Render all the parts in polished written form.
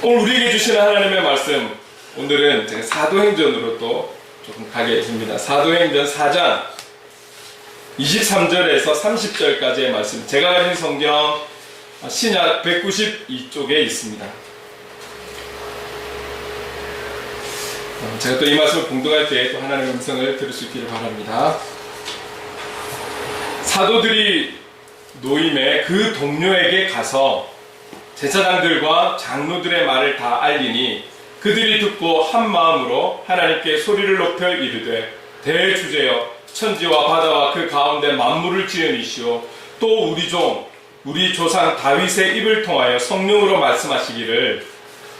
오늘 우리에게 주시는 하나님의 말씀, 오늘은 제가 사도행전으로 또 조금 가게 됩니다. 사도행전 4장 23절에서 30절까지의 말씀, 제가 가진 성경 신약 192쪽에 있습니다. 제가 또 이 말씀을 봉독할 때 또 하나님의 음성을 들을 수 있기를 바랍니다. 사도들이 노임에 그 동료에게 가서 제사장들과 장로들의 말을 다 알리니 그들이 듣고 한 마음으로 하나님께 소리를 높여 이르되, 대주제여, 천지와 바다와 그 가운데 만물을 지은 이시오, 또 우리 조상 다윗의 입을 통하여 성령으로 말씀하시기를,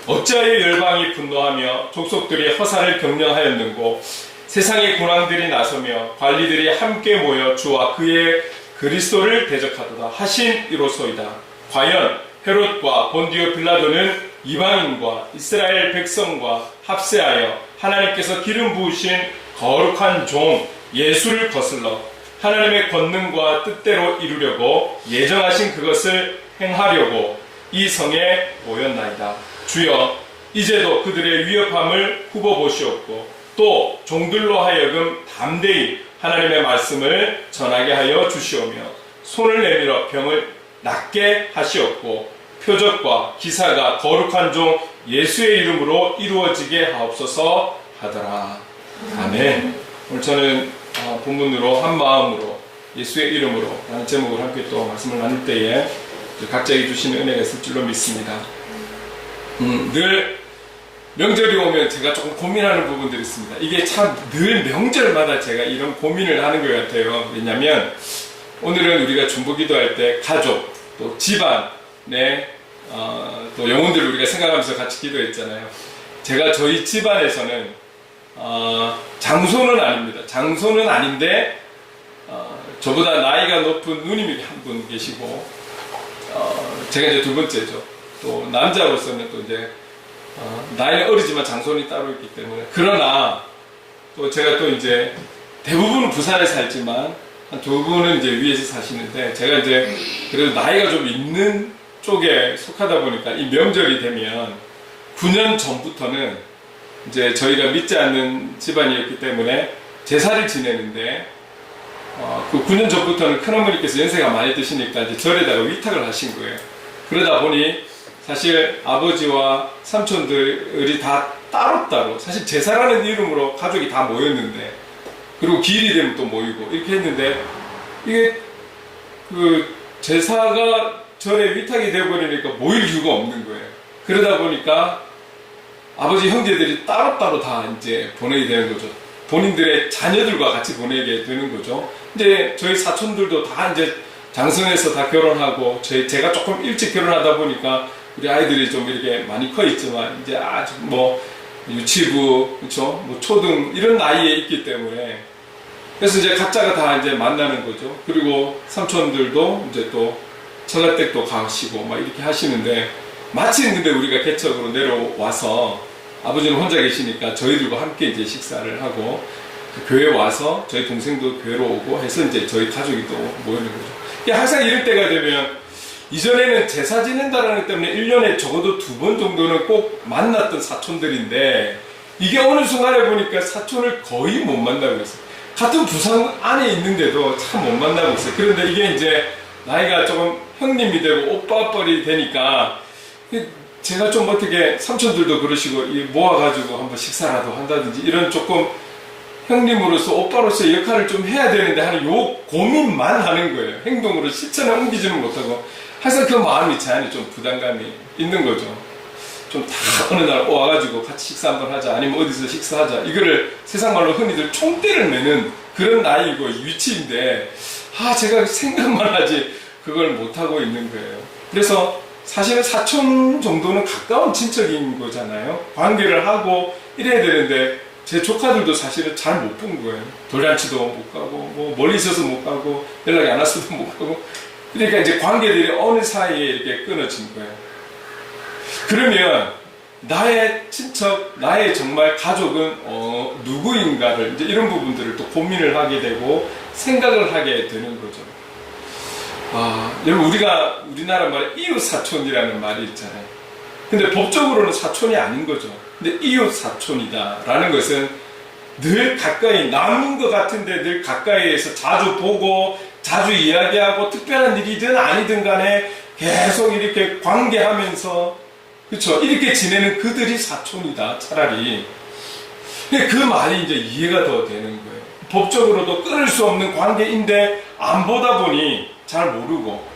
어찌하여 열방이 분노하며 족속들이 허사를 경영하였는고, 세상의 군왕들이 나서며 관리들이 함께 모여 주와 그의 그리스도를 대적하도다 하신 이로소이다. 과연 헤롯과 본디오 빌라도는 이방인과 이스라엘 백성과 합세하여 하나님께서 기름 부으신 거룩한 종 예수를 거슬러 하나님의 권능과 뜻대로 이루려고 예정하신 그것을 행하려고 이 성에 모였나이다. 주여, 이제도 그들의 위협함을 굽어보시옵고 또 종들로 하여금 담대히 하나님의 말씀을 전하게 하여 주시오며 손을 내밀어 병을 낫게 하시옵고 표적과 기사가 거룩한 종 예수의 이름으로 이루어지게 하옵소서 하더라. 아멘. 오늘 저는 본문으로 한 마음으로 예수의 이름으로 라는 제목을 함께 또 말씀을 나눌 때에 각자에게 주시는 은혜가 있을 줄로 믿습니다. 늘 명절이 오면 제가 조금 고민하는 부분들이 있습니다. 이게 참 늘 명절마다 제가 이런 고민을 하는 것 같아요. 왜냐하면 오늘은 우리가 중보기도할 때 가족, 또 집안의 또 영혼들을 우리가 생각하면서 같이 기도했잖아요. 제가 저희 집안에서는 장소는 아닙니다. 장소는 아닌데 저보다 나이가 높은 누님이 한 분 계시고 제가 이제 두 번째죠. 또 남자로서는 또 이제 나이는 어리지만 장손이 따로 있기 때문에, 그러나 또 제가 또 이제 대부분은 부산에 살지만 한 두 분은 이제 위에서 사시는데, 제가 이제 그래도 나이가 좀 있는 쪽에 속하다 보니까 이 명절이 되면 9년 전부터는 이제 저희가 믿지 않는 집안이었기 때문에 제사를 지내는데, 그 9년 전부터는 큰어머니께서 연세가 많이 드시니까 이제 절에다가 위탁을 하신 거예요. 그러다 보니 사실 아버지와 삼촌들이 다 따로따로, 사실 제사라는 이름으로 가족이 다 모였는데, 그리고 기일이 되면 또 모이고 이렇게 했는데, 이게 그 제사가 절에 위탁이 되어버리니까 모일 이유가 없는 거예요. 그러다 보니까 아버지 형제들이 따로따로 다 이제 보내게 되는 거죠. 본인들의 자녀들과 같이 보내게 되는 거죠. 이제 저희 사촌들도 다 이제 장성해서 다 결혼하고, 제가 조금 일찍 결혼하다 보니까 우리 아이들이 좀 이렇게 많이 커 있지만 이제 아주 뭐 유치부, 그렇죠, 뭐 초등 이런 나이에 있기 때문에, 그래서 이제 각자가 다 이제 만나는 거죠. 그리고 삼촌들도 이제 또 처가댁도 가시고 막 이렇게 하시는데, 마침 근데 우리가 개척으로 내려와서 아버지는 혼자 계시니까 저희들과 함께 이제 식사를 하고, 그 교회 와서 저희 동생도 교회로 오고 해서 이제 저희 가족이 또 모이는 거죠. 항상 이럴 때가 되면, 이전에는 제사 지낸다라는 것 때문에 1년에 적어도 2번 정도는 꼭 만났던 사촌들인데, 이게 어느 순간에 보니까 사촌을 거의 못 만나고 있어요. 같은 부산 안에 있는데도 참 못 만나고 있어요. 그런데 이게 이제 나이가 조금 형님이 되고 오빠뻘이 되니까, 제가 좀 어떻게, 삼촌들도 그러시고 모아가지고 한번 식사라도 한다든지 이런 조금 형님으로서 오빠로서 역할을 좀 해야 되는데 하는 요 고민만 하는 거예요. 행동으로 실천에 옮기지는 못하고 항상 그 마음이 제 안에 좀 부담감이 있는 거죠. 좀 다 어느 날 와가지고 같이 식사 한번 하자, 아니면 어디서 식사하자, 이거를 세상말로 흔히들 총대를 매는 그런 나이고 위치인데, 제가 생각만 하지 그걸 못하고 있는 거예요. 그래서 사실은 사촌 정도는 가까운 친척인 거잖아요. 관계를 하고 이래야 되는데, 제 조카들도 사실은 잘 못 본 거예요. 돌잔치도 못 가고, 뭐 멀리 있어서 못 가고, 연락이 안 왔어도 못 가고. 그러니까 이제 관계들이 어느 사이에 이렇게 끊어진 거예요. 그러면 나의 친척, 나의 정말 가족은 누구인가를, 이제 이런 부분들을 또 고민을 하게 되고 생각을 하게 되는 거죠. 여러분, 우리가 우리나라 말에 이웃사촌이라는 말이 있잖아요. 근데 법적으로는 사촌이 아닌 거죠. 근데 이웃 사촌이다라는 것은 늘 가까이, 남인 것 같은데 늘 가까이에서 자주 보고 자주 이야기하고 특별한 일이든 아니든 간에 계속 이렇게 관계하면서, 그렇죠, 이렇게 지내는 그들이 사촌이다 차라리. 근데 그 말이 이제 이해가 더 되는 거예요. 법적으로도 끊을 수 없는 관계인데 안 보다 보니 잘 모르고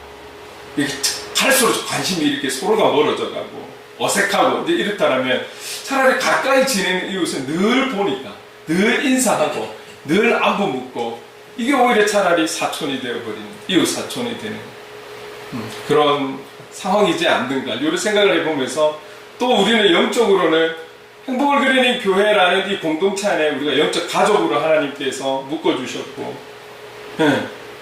이렇게 갈수록 관심이 이렇게 서로가 멀어져 가고 어색하고 이제 이렇다면 차라리 가까이 지내는 이웃은 늘 보니까 늘 인사하고 늘 안부 묻고 이게 오히려 차라리 사촌이 되어버리는, 이웃 사촌이 되는 그런 상황이지 않는가 이런 생각을 해보면서, 또 우리는 영적으로는 행복을 그리는 교회라는 이 공동체 안에 우리가 영적 가족으로 하나님께서 묶어주셨고,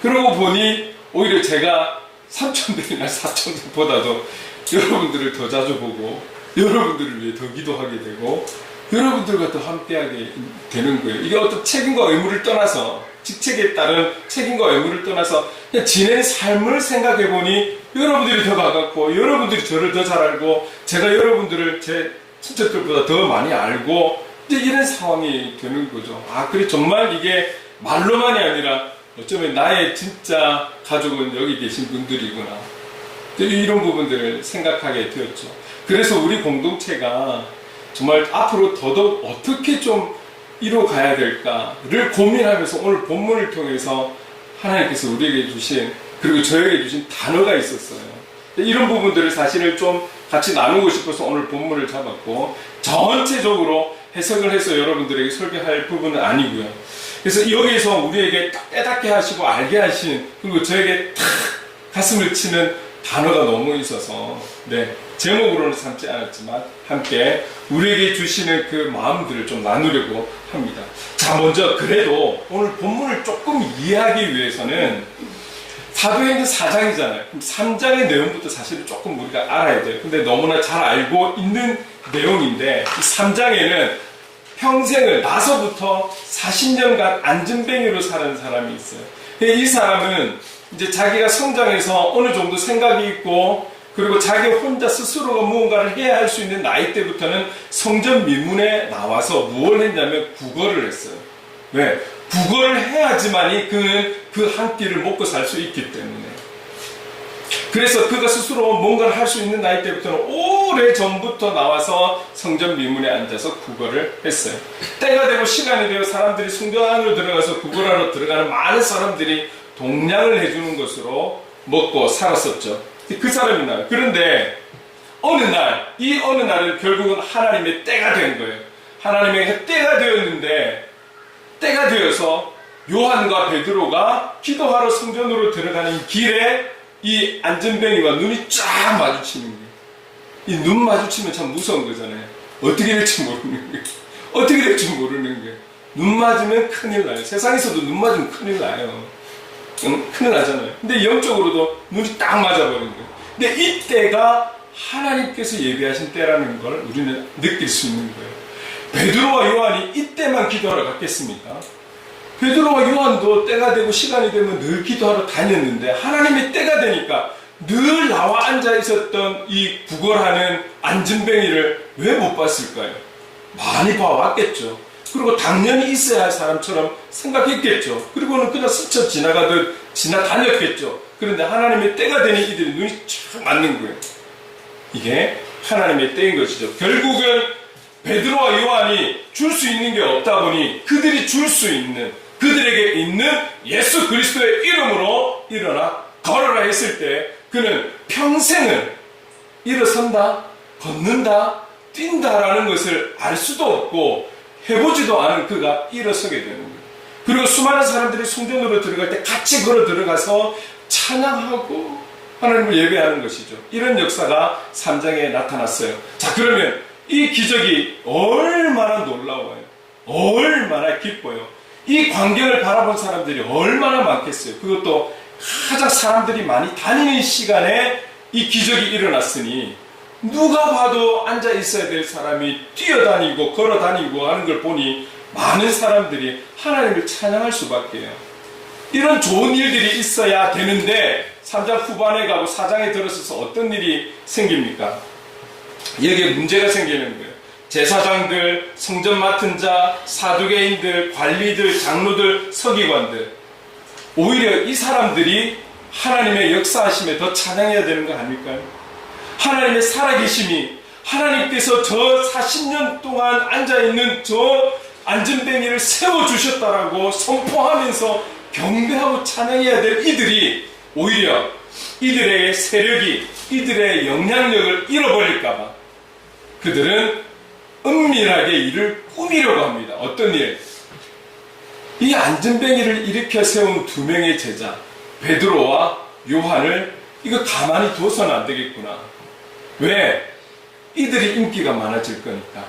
그러고 보니 오히려 제가 삼촌들이나 사촌들보다도 여러분들을 더 자주 보고 여러분들을 위해 더 기도하게 되고 여러분들과 더 함께하게 되는 거예요. 이게 어떤 책임과 의무를 떠나서, 직책에 따른 책임과 의무를 떠나서 그냥 지낸 삶을 생각해 보니 여러분들이 더 가깝고 여러분들이 저를 더 잘 알고 제가 여러분들을 제 친척들보다 더 많이 알고 이제 이런 상황이 되는 거죠. 아, 그래 정말 이게 말로만이 아니라 어쩌면 나의 진짜 가족은 여기 계신 분들이구나. 이런 부분들을 생각하게 되었죠. 그래서 우리 공동체가 정말 앞으로 더더욱 어떻게 좀 이뤄가야 될까를 고민하면서 오늘 본문을 통해서 하나님께서 우리에게 주신, 그리고 저에게 주신 단어가 있었어요. 이런 부분들을 사실을 좀 같이 나누고 싶어서 오늘 본문을 잡았고, 전체적으로 해석을 해서 여러분들에게 설교할 부분은 아니고요. 그래서 여기에서 우리에게 딱 깨닫게 하시고 알게 하신, 그리고 저에게 탁 가슴을 치는 단어가 너무 있어서 제목으로는 삼지 않았지만 함께 우리에게 주시는 그 마음들을 좀 나누려고 합니다. 자, 먼저 그래도 오늘 본문을 조금 이해하기 위해서는 사도행전 4장이잖아요. 그럼 3장의 내용부터 사실은 조금 우리가 알아야 돼요. 근데 너무나 잘 알고 있는 내용인데, 이 3장에는 평생을 나서부터 40년간 안전뱅이로 사는 사람이 있어요. 이 사람은 이제 자기가 성장해서 어느 정도 생각이 있고, 그리고 자기 혼자 스스로가 무언가를 해야 할 수 있는 나이 때부터는 성전 미문에 나와서 무엇을 했냐면 국어를 했어요. 왜? 국어를 해야지만이 그는 그 한 끼를 먹고 살 수 있기 때문에. 그래서 그가 스스로 뭔가를 할 수 있는 나이 때부터는 오래 전부터 나와서 성전 미문에 앉아서 국어를 했어요. 때가 되고 시간이 되어 사람들이 성전 안으로 들어가서 국어를 하러 들어가는 많은 사람들이 동냥을 해주는 것으로 먹고 살았었죠. 그 사람이 나요. 그런데 어느 날은 결국은 하나님의 때가 된 거예요. 하나님의 때가 되었는데, 때가 되어서 요한과 베드로가 기도하러 성전으로 들어가는 길에 이 안전뱅이와 눈이 쫙 마주치는 거예요. 이 눈 마주치면 참 무서운 거잖아요. 어떻게 될지 모르는 거예요. 어떻게 될지 모르는 거예요. 눈 맞으면 큰일 나요. 세상에서도 눈 맞으면 큰일 나요. 큰일 나잖아요. 근데 영적으로도 눈이 딱 맞아버린 거예요. 근데 이때가 하나님께서 예비하신 때라는 걸 우리는 느낄 수 있는 거예요. 베드로와 요한이 이때만 기도하러 갔겠습니까? 베드로와 요한도 때가 되고 시간이 되면 늘 기도하러 다녔는데, 하나님의 때가 되니까 늘 나와 앉아 있었던 이 구걸하는 안전뱅이를 왜 못 봤을까요? 많이 봐왔겠죠. 그리고 당연히 있어야 할 사람처럼 생각했겠죠. 그리고는 그냥 스쳐 지나가듯 지나다녔겠죠. 그런데 하나님의 때가 되니 이들이 눈이 쫙 맞는 거예요. 이게 하나님의 때인 것이죠. 결국은 베드로와 요한이 줄 수 있는 게 없다 보니 그들이 줄 수 있는, 그들에게 있는 예수 그리스도의 이름으로 일어나 걸어라 했을 때 그는 평생을 일어선다, 걷는다, 뛴다라는 것을 알 수도 없고 해보지도 않은 그가 일어서게 되는 거예요. 그리고 수많은 사람들이 성전으로 들어갈 때 같이 걸어 들어가서 찬양하고 하나님을 예배하는 것이죠. 이런 역사가 3장에 나타났어요. 자, 그러면 이 기적이 얼마나 놀라워요. 얼마나 기뻐요. 이 광경을 바라본 사람들이 얼마나 많겠어요. 그것도 가장 사람들이 많이 다니는 시간에 이 기적이 일어났으니 누가 봐도 앉아 있어야 될 사람이 뛰어다니고 걸어다니고 하는 걸 보니 많은 사람들이 하나님을 찬양할 수밖에요. 이런 좋은 일들이 있어야 되는데 3장 후반에 가고 4장에 들어서서 어떤 일이 생깁니까? 여기에 문제가 생기는 거예요. 제사장들, 성전 맡은 자, 사두개인들, 관리들, 장로들, 서기관들, 오히려 이 사람들이 하나님의 역사하심에 더 찬양해야 되는 거 아닐까요? 하나님의 살아계심이, 하나님께서 저 40년 동안 앉아있는 저 안전뱅이를 세워주셨다라고 선포하면서 경배하고 찬양해야 될 이들이 오히려 이들의 세력이, 이들의 영향력을 잃어버릴까봐 그들은 은밀하게 일을 꾸미려고 합니다. 어떤 일? 이 안전뱅이를 일으켜 세운 두 명의 제자 베드로와 요한을 이거 가만히 둬서는 안 되겠구나. 왜? 이들이 인기가 많아질 거니까,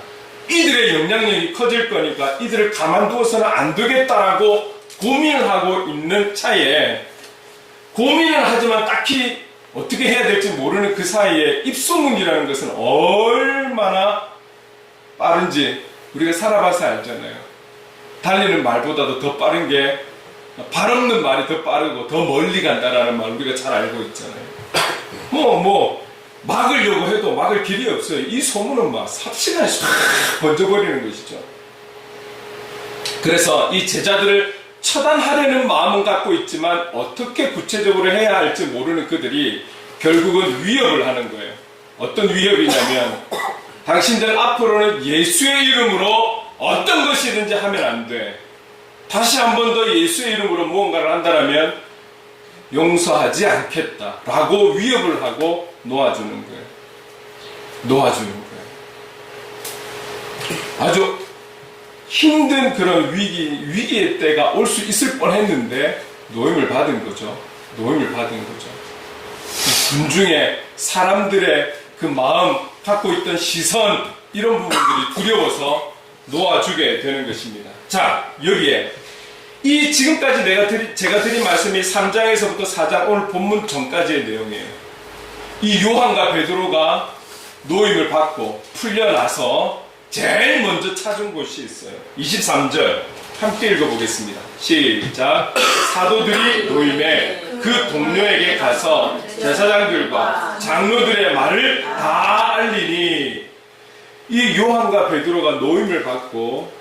이들의 영향력이 커질 거니까 이들을 가만두어서는 안 되겠다라고 고민을 하고 있는 차에, 고민을 하지만 딱히 어떻게 해야 될지 모르는 그 사이에 입소문이라는 것은 얼마나 빠른지 우리가 살아봐서 알잖아요. 달리는 말보다도 더 빠른 게, 발 없는 말이 더 빠르고 더 멀리 간다라는 말 우리가 잘 알고 있잖아요. 막으려고 해도 막을 길이 없어요. 이 소문은 막 삽시간에 싹 번져버리는 것이죠. 그래서 이 제자들을 처단하려는 마음은 갖고 있지만 어떻게 구체적으로 해야 할지 모르는 그들이 결국은 위협을 하는 거예요. 어떤 위협이냐면, 당신들 앞으로는 예수의 이름으로 어떤 것이든지 하면 안 돼. 다시 한 번 더 예수의 이름으로 무언가를 한다면 용서하지 않겠다라고 위협을 하고 놓아주는 거예요. 놓아주는 거예요. 아주 힘든 그런 위기의 때가 올 수 있을 뻔했는데 노임을 받은 거죠. 노임을 받은 거죠. 군중의 사람들의 그 마음, 갖고 있던 시선, 이런 부분들이 두려워서 놓아주게 되는 것입니다. 자, 여기에 이 지금까지 제가 드린 말씀이 3장에서부터 4장 오늘 본문 전까지의 내용이에요. 이 요한과 베드로가 노임을 받고 풀려나서 제일 먼저 찾은 곳이 있어요. 23절 함께 읽어보겠습니다. 시작. 사도들이 노임에 그 동료에게 가서 제사장들과 장로들의 말을 다 알리니, 이 요한과 베드로가 노임을 받고,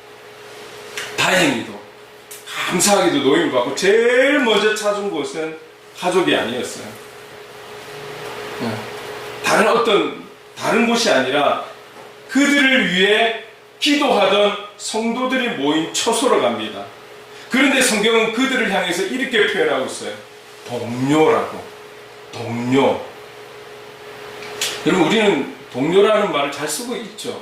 다행히도 감사하게도 노임을 받고 제일 먼저 찾은 곳은 가족이 아니었어요. 다른 곳이 아니라 그들을 위해 기도하던 성도들이 모인 처소로 갑니다. 그런데 성경은 그들을 향해서 이렇게 표현하고 있어요. 동료라고. 동료. 여러분, 우리는 동료라는 말을 잘 쓰고 있죠.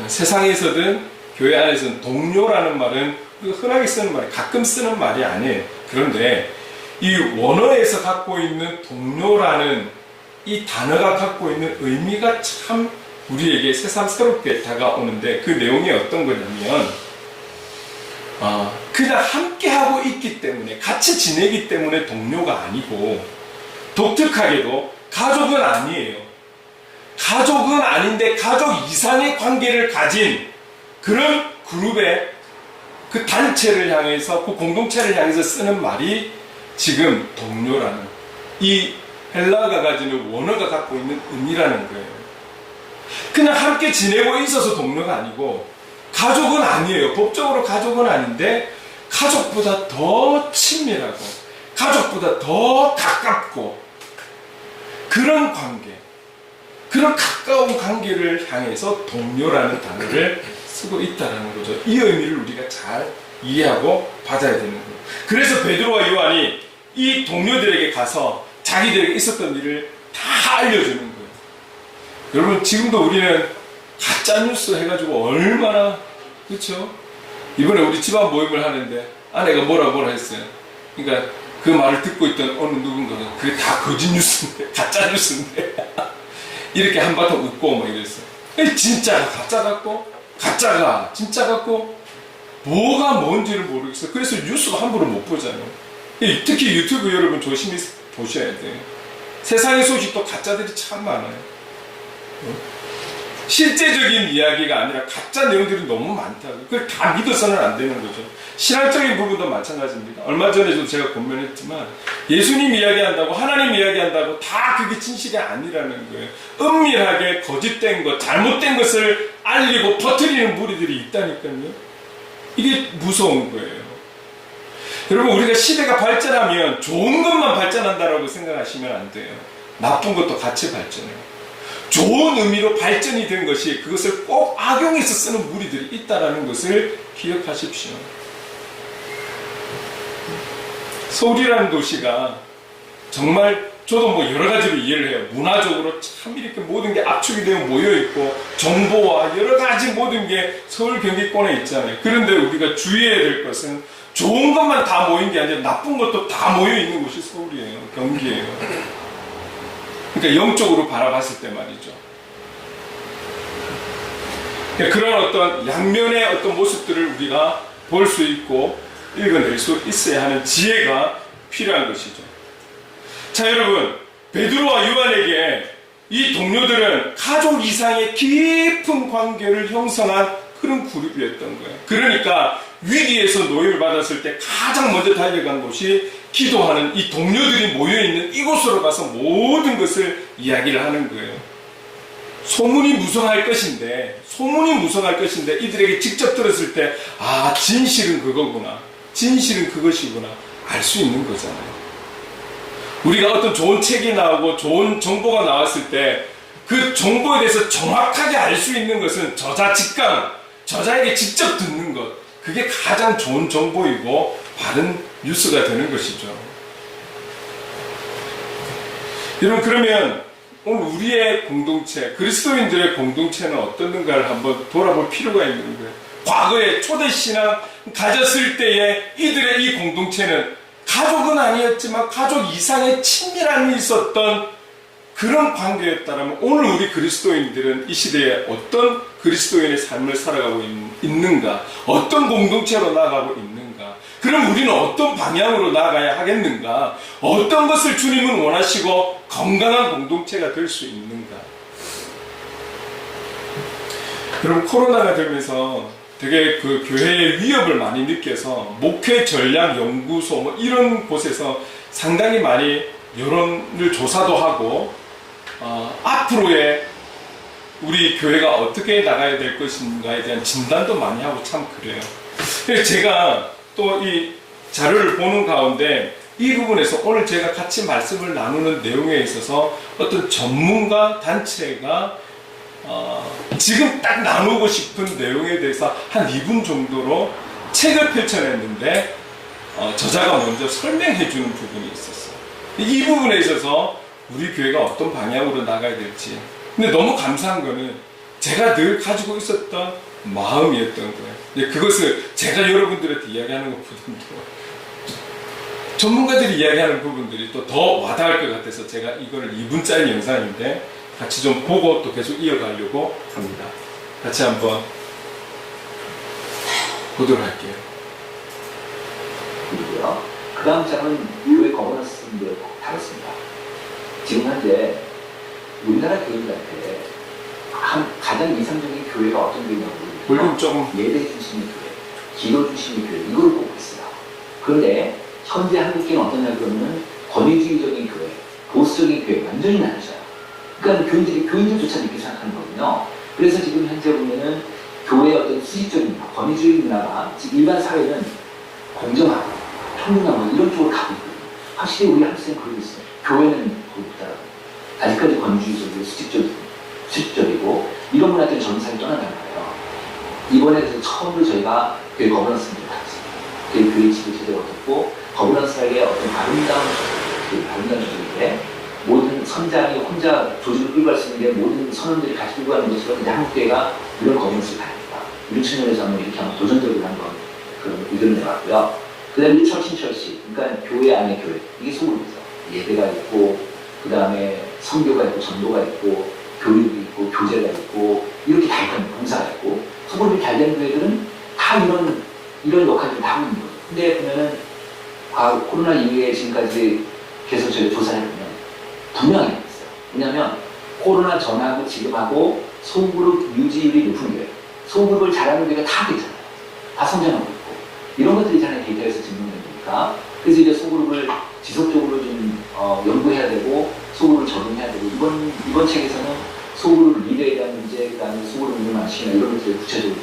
세상에서든 교회 안에서는 동료라는 말은 흔하게 쓰는 말이, 가끔 쓰는 말이 아니에요. 그런데 이 원어에서 갖고 있는 동료라는 이 단어가 갖고 있는 의미가 참 우리에게 새삼스럽게 다가오는데, 그 내용이 어떤 거냐면, 그냥 함께하고 있기 때문에, 같이 지내기 때문에 동료가 아니고, 독특하게도 가족은 아니에요. 가족은 아닌데 가족 이상의 관계를 가진 그런 그룹의 그 단체를 향해서, 그 공동체를 향해서 쓰는 말이 지금 동료라는, 이 헬라어가 가지는 원어가 갖고 있는 의미라는 거예요. 그냥 함께 지내고 있어서 동료가 아니고, 가족은 아니에요. 법적으로 가족은 아닌데 가족보다 더 친밀하고 가족보다 더 가깝고, 그런 관계, 그런 가까운 관계를 향해서 동료라는 단어를 쓰고 있다는 거죠. 이 의미를 우리가 잘 이해하고 받아야 되는 거예요. 그래서 베드로와 요한이 이 동료들에게 가서 자기들에게 있었던 일을 다 알려주는 거예요. 여러분, 지금도 우리는 가짜뉴스 해가지고 얼마나, 그렇죠? 이번에 우리 집안 모임을 하는데 아내가 뭐라 했어요. 그러니까 그 말을 듣고 있던 어느 누군가가 그게 다 거짓 뉴스인데, 가짜 뉴스인데 이렇게 한바탕 웃고 막 이랬어요. 진짜가 가짜 같고 가짜가 진짜 같고 뭐가 뭔지를 모르겠어요. 그래서 뉴스가 함부로 못 보잖아요. 특히 유튜브 여러분 조심히 보셔야 돼요. 세상의 소식도 가짜들이 참 많아요. 실제적인 이야기가 아니라 가짜 내용들이 너무 많다고. 그걸 다 믿어서는 안 되는 거죠. 신앙적인 부분도 마찬가지입니다. 얼마 전에도 제가 권면했지만 예수님 이야기한다고 하나님 이야기한다고 다 그게 진실이 아니라는 거예요. 은밀하게 거짓된 것, 잘못된 것을 알리고 퍼뜨리는 무리들이 있다니까요. 이게 무서운 거예요. 여러분, 우리가 시대가 발전하면 좋은 것만 발전한다라고 생각하시면 안 돼요. 나쁜 것도 같이 발전해요. 좋은 의미로 발전이 된 것이 그것을 꼭 악용해서 쓰는 무리들이 있다는 것을 기억하십시오. 서울이라는 도시가 정말 저도 뭐 여러 가지로 이해를 해요. 문화적으로 참 이렇게 모든 게 압축이 되어 모여있고 정보와 여러 가지 모든 게 서울 경기권에 있잖아요. 그런데 우리가 주의해야 될 것은 좋은 것만 다 모인 게 아니라 나쁜 것도 다 모여있는 곳이 서울이에요. 경기예요. 그러니까 영적으로 바라봤을 때 말이죠. 그러니까 그런 어떤 양면의 어떤 모습들을 우리가 볼 수 있고 읽어낼 수 있어야 하는 지혜가 필요한 것이죠. 자, 여러분, 베드로와 요한에게 이 동료들은 가족 이상의 깊은 관계를 형성한 그런 그룹이었던 거예요. 그러니까 위기에서 노임을 받았을 때 가장 먼저 달려간 곳이 기도하는 이 동료들이 모여있는 이곳으로 가서 모든 것을 이야기를 하는 거예요. 소문이 무성할 것인데 이들에게 직접 들었을 때 진실은 그거구나, 진실은 그것이구나 알 수 있는 거잖아요. 우리가 어떤 좋은 책이 나오고 좋은 정보가 나왔을 때 그 정보에 대해서 정확하게 알 수 있는 것은 저자 직감, 저자에게 직접 듣는 것, 그게 가장 좋은 정보이고 바른 뉴스가 되는 것이죠. 여러분, 그러면 오늘 우리의 공동체, 그리스도인들의 공동체는 어떻는가를 한번 돌아볼 필요가 있는 거예요. 과거에 초대신앙 가졌을 때의 이들의 이 공동체는 가족은 아니었지만 가족 이상의 친밀함이 있었던 그런 관계였다면 오늘 우리 그리스도인들은 이 시대에 어떤 그리스도인의 삶을 살아가고 있는가, 어떤 공동체로 나아가고 있는가, 그럼 우리는 어떤 방향으로 나아가야 하겠는가, 어떤 것을 주님은 원하시고 건강한 공동체가 될 수 있는가. 여러분, 코로나가 되면서 되게 그 교회의 위협을 많이 느껴서 목회 전략 연구소 뭐 이런 곳에서 상당히 많이 여론을 조사도 하고 앞으로의 우리 교회가 어떻게 나가야 될 것인가에 대한 진단도 많이 하고 참 그래요. 그래서 제가 또 이 자료를 보는 가운데 이 부분에서 오늘 제가 같이 말씀을 나누는 내용에 있어서 어떤 전문가 단체가 지금 딱 나누고 싶은 내용에 대해서 한 2분 정도로 책을 펼쳐냈는데 저자가 먼저 설명해 주는 부분이 있었어요. 이 부분에 있어서 우리 교회가 어떤 방향으로 나가야 될지. 근데 너무 감사한 거는 제가 늘 가지고 있었던 마음이었던 거예요. 그것을 제가 여러분들한테 이야기하는 것보다도 전문가들이 이야기하는 부분들이 또 더 와닿을 것 같아서 제가 이거를 2분짜리 영상인데 같이 좀 보고 또 계속 이어가려고 합니다. 같이 한번 보도록 할게요. 그리고요. 그 다음 장은 교회 거버넌스인데 다뤘습니다. 지금 현재 우리나라 교인들한테 가장 이상적인 교회가 어떤 교회냐고 볼륨 조금 예배 중심의 교회, 기도 중심의 교회, 이걸 보고 있어요. 그런데 현재 한국교회는 어떠냐 그러면 권위주의적인 교회, 보수적인 교회 완전히 나뉘어요. 그러니까 교인들조차 이렇게 생각하는 거거든요. 그래서 지금 현재 보면은 교회의 어떤 수직적인 문화, 권위주의 문화가 지금 일반 사회는 공정하고 평등하고 이런 쪽으로 가고 있거든요. 확실히 우리 한국사회는 그러고 있어요. 교회는 거기 있더라고요. 아직까지 권위주의적이고 수직적이고 이런 문화 때문에 젊은 사람이 떠나는 거예요. 이번에 그래서 처음으로 저희가 교회 거버넌스 문제를 다뤘어요. 교회 지도 제대로 얻었고 거버넌스에게 어떤 아름다운 조직인데 모든 선장이 혼자 조직을 끌고 갈 수 있는 게 모든 선원들이 같이 끌고 가는 것처럼 이제 한국교회가 이런 거버넌스를 가야겠다. 이런 측면에서 한번 이렇게 한번 도전적으로 한번 그런 의견을 내봤고요. 그 다음에 철치, 그러니까 교회 안에 교회, 이게 소문이죠. 예배가 있고, 그 다음에 선교가 있고, 전도가 있고, 교육이 있고, 교제가 있고, 이렇게 다 있는 봉사가 있고, 소문이 잘 되는 교회들은 다 이런 역할들을 다 하고 있는 거죠. 근데 보면은, 코로나 이후에 지금까지 계속 저희가 조사를 해보면, 분명히 있어요. 왜냐면, 코로나 전하고 지금하고 소그룹 유지율이 높은 교회, 소그룹을 잘하는 교회가 다 되잖아요. 다 성장하고 있고. 이런 것들이 잖아요. 데이터에서 증명된 거니까. 그래서 이제 소그룹을 지속적으로 좀 연구해야 되고 소그룹을 적용해야 되고 이번 책에서는 소그룹 리더에 대한 문제, 그 다음에 소그룹 운영 방식이나 이런 것들을 구체적으로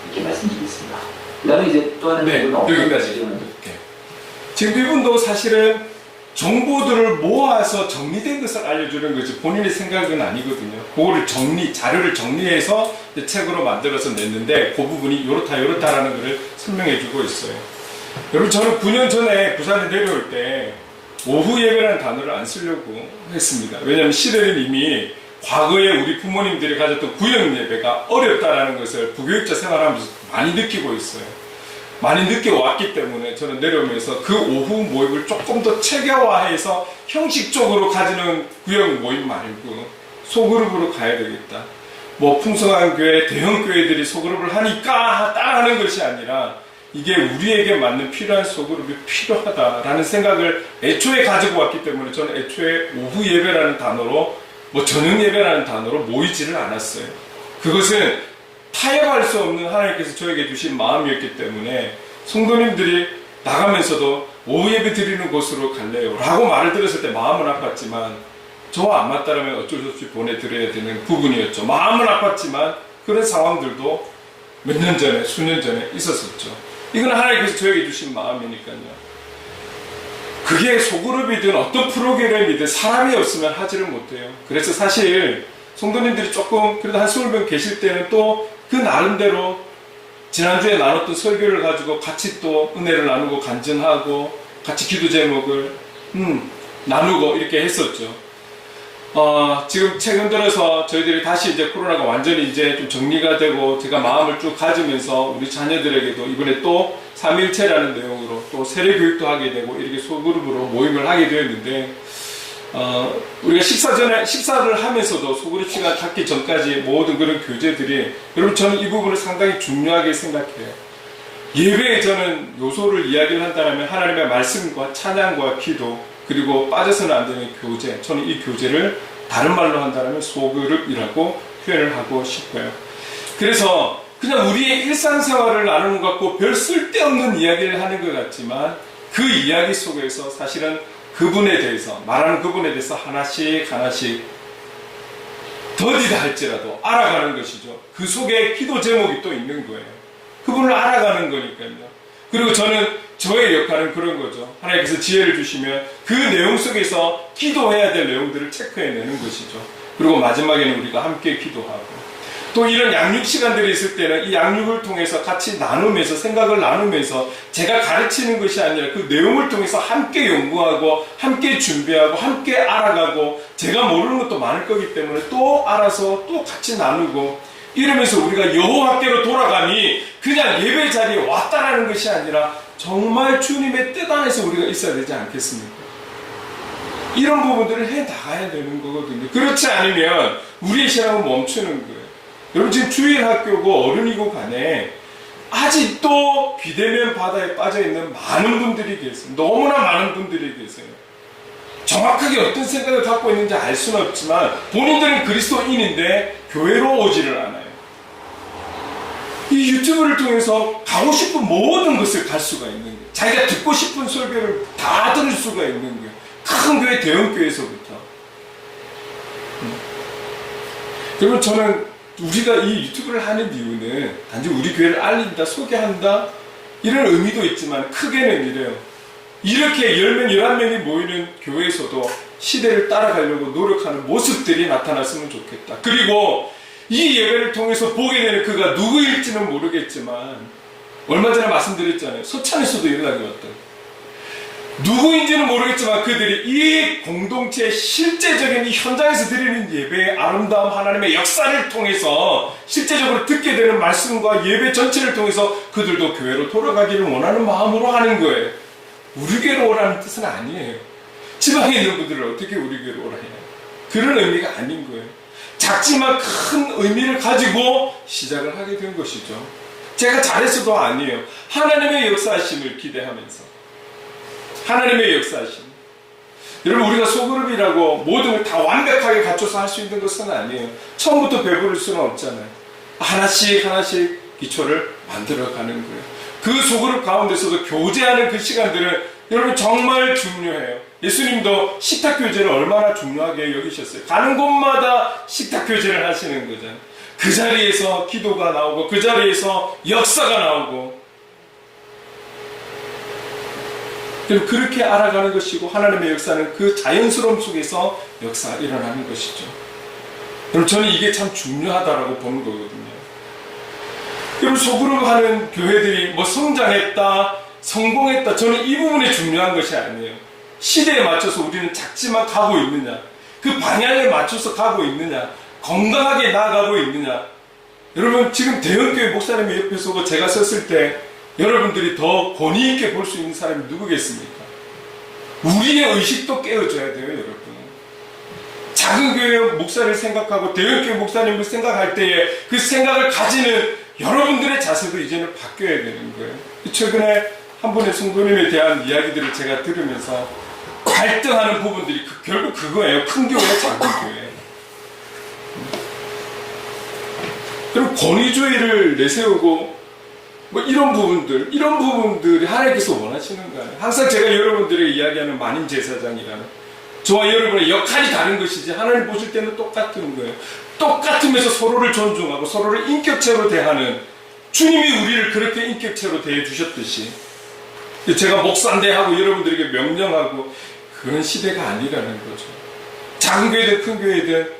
이렇게 말씀드리겠습니다. 그 다음에 이제 또 하나는 네, 여기까지. 네. 지금 이분도 사실은 정보들을 모아서 정리된 것을 알려주는 거지 본인의 생각은 아니거든요. 그거를 자료를 정리해서 책으로 만들어서 냈는데 그 부분이 요렇다라는 것을 설명해 주고 있어요. 여러분, 저는 9년 전에 부산에 내려올 때 오후 예배라는 단어를 안 쓰려고 했습니다. 왜냐하면 시대는 이미 과거에 우리 부모님들이 가졌던 구역 예배가 어렵다라는 것을 부교육자 생활하면서 많이 느끼고 있어요. 많이 느껴왔기 때문에 저는 내려오면서 그 오후 모임을 조금 더 체계화해서 형식적으로 가지는 구역 모임 말고 소그룹으로 가야 되겠다. 뭐 풍성한 교회, 대형 교회들이 소그룹을 하니까 따라하는 것이 아니라 이게 우리에게 맞는 필요한 소그룹이 필요하다라는 생각을 애초에 가지고 왔기 때문에 저는 애초에 오후 예배라는 단어로 뭐 저녁 예배라는 단어로 모이지를 않았어요. 그것은 타협할 수 없는 하나님께서 저에게 주신 마음이었기 때문에 성도님들이 나가면서도 오후 예배 드리는 곳으로 갈래요 라고 말을 들었을 때 마음은 아팠지만 저와 안 맞다라면 어쩔 수 없이 보내드려야 되는 부분이었죠. 마음은 아팠지만 그런 상황들도 몇 년 전에, 수년 전에 있었었죠. 이건 하나님께서 저에게 주신 마음이니까요. 그게 소그룹이든 어떤 프로그램이든 사람이 없으면 하지를 못해요. 그래서 사실 성도님들이 조금 그래도 한 20명 계실 때는 또 그 나름대로 지난주에 나눴던 설교를 가지고 같이 또 은혜를 나누고 간증하고 같이 기도 제목을 나누고 이렇게 했었죠. 지금 최근 들어서 저희들이 다시 이제 코로나가 완전히 이제 좀 정리가 되고 제가 마음을 쭉 가지면서 우리 자녀들에게도 이번에 또 3일체라는 내용으로 또 세례 교육도 하게 되고 이렇게 소그룹으로 모임을 하게 되었는데 우리가 식사를 하면서도 소그룹 시간 갖기 전까지 모든 그런 교제들이 여러분 저는 이 부분을 상당히 중요하게 생각해요. 예배에 저는 요소를 이야기를 한다면 하나님의 말씀과 찬양과 기도 그리고 빠져서는 안 되는 교제, 저는 이 교제를 다른 말로 한다면 소그룹이라고 표현을 하고 싶어요. 그래서 그냥 우리의 일상생활을 나누는 것 같고 별 쓸데없는 이야기를 하는 것 같지만 그 이야기 속에서 사실은 그분에 대해서 말하는 그분에 대해서 하나씩 더디다 할지라도 알아가는 것이죠. 그 속에 기도 제목이 또 있는 거예요. 그분을 알아가는 거니까요. 그리고 저는 저의 역할은 그런 거죠. 하나님께서 지혜를 주시면 그 내용 속에서 기도해야 될 내용들을 체크해내는 것이죠. 그리고 마지막에는 우리가 함께 기도하고 또 이런 양육 시간들이 있을 때는 이 양육을 통해서 같이 나누면서 생각을 나누면서 제가 가르치는 것이 아니라 그 내용을 통해서 함께 연구하고 함께 준비하고 함께 알아가고 제가 모르는 것도 많을 거기 때문에 또 알아서 또 같이 나누고 이러면서 우리가 여호와께로 돌아가니 그냥 예배 자리에 왔다라는 것이 아니라 정말 주님의 뜻 안에서 우리가 있어야 되지 않겠습니까? 이런 부분들을 해 나가야 되는 거거든요. 그렇지 않으면 우리의 신앙은 멈추는 거예요. 여러분 지금 주일학교고 어른이고 간에 아직도 비대면 바다에 빠져있는 많은 분들이 계세요. 너무나 많은 분들이 계세요. 정확하게 어떤 생각을 갖고 있는지 알 수는 없지만 본인들은 그리스도인인데 교회로 오지를 않아요. 이 유튜브를 통해서 가고 싶은 모든 것을 갈 수가 있는 거예요. 자기가 듣고 싶은 설교를 다 들을 수가 있는 거예요. 큰 교회, 대형 교회에서부터. 그러면 저는 우리가 이 유튜브를 하는 이유는 단지 우리 교회를 알린다, 소개한다 이런 의미도 있지만 크게는 이래요. 이렇게 10명, 11명이 모이는 교회에서도 시대를 따라가려고 노력하는 모습들이 나타났으면 좋겠다. 그리고 이 예배를 통해서 보게 되는 그가 누구일지는 모르겠지만 얼마 전에 말씀드렸잖아요. 서천에서도 연락이 왔다. 누구인지는 모르겠지만 그들이 이 공동체의 실제적인 이 현장에서 드리는 예배의 아름다움 하나님의 역사를 통해서 실제적으로 듣게 되는 말씀과 예배 전체를 통해서 그들도 교회로 돌아가기를 원하는 마음으로 하는 거예요. 우리 교회로 오라는 뜻은 아니에요. 지방에 있는 분들을 어떻게 우리 교회로 오라 해요? 그런 의미가 아닌 거예요. 작지만 큰 의미를 가지고 시작을 하게 된 것이죠. 제가 잘했어도 아니에요. 하나님의 역사하심을 기대하면서 하나님의 역사하심. 여러분, 우리가 소그룹이라고 모든 걸 다 완벽하게 갖춰서 할 수 있는 것은 아니에요. 처음부터 배부를 수는 없잖아요. 하나씩 하나씩 기초를 만들어가는 거예요. 그 소그룹 가운데서도 교제하는 그 시간들은 여러분 정말 중요해요. 예수님도 식탁 교제를 얼마나 중요하게 여기셨어요. 가는 곳마다 식탁 교제를 하시는 거잖아요. 그 자리에서 기도가 나오고 그 자리에서 역사가 나오고, 그렇게 알아가는 것이고 하나님의 역사는 그 자연스러움 속에서 역사가 일어나는 것이죠. 여러분, 저는 이게 참 중요하다라고 보는 거거든요. 여러분, 소그룹 하는 교회들이 뭐 성장했다, 성공했다, 저는 이 부분이 중요한 것이 아니에요. 시대에 맞춰서 우리는 작지만 가고 있느냐, 그 방향에 맞춰서 가고 있느냐, 건강하게 나아가고 있느냐. 여러분, 지금 대형교회 목사님이 옆에 서고 제가 섰을 때 여러분들이 더 권위 있게 볼 수 있는 사람이 누구겠습니까? 우리의 의식도 깨어져야 돼요, 여러분. 작은 교회 목사를 생각하고 대형교회 목사님을 생각할 때에 그 생각을 가지는 여러분들의 자세도 이제는 바뀌어야 되는 거예요. 최근에 한 분의 성도님에 대한 이야기들을 제가 들으면서 갈등하는 부분들이 결국 그거예요. 큰 교회, 작은 교회. 그리고 권위주의를 내세우고 뭐 이런 부분들이 하나님께서 원하시는 거예요. 항상 제가 여러분들에게 이야기하는 만인 제사장이라는, 저와 여러분의 역할이 다른 것이지 하나님 보실 때는 똑같은 거예요. 똑같으면서 서로를 존중하고 서로를 인격체로 대하는, 주님이 우리를 그렇게 인격체로 대해 주셨듯이 제가 목사인데 하고 여러분들에게 명령하고 그런 시대가 아니라는 거죠. 작은 교회든 큰 교회든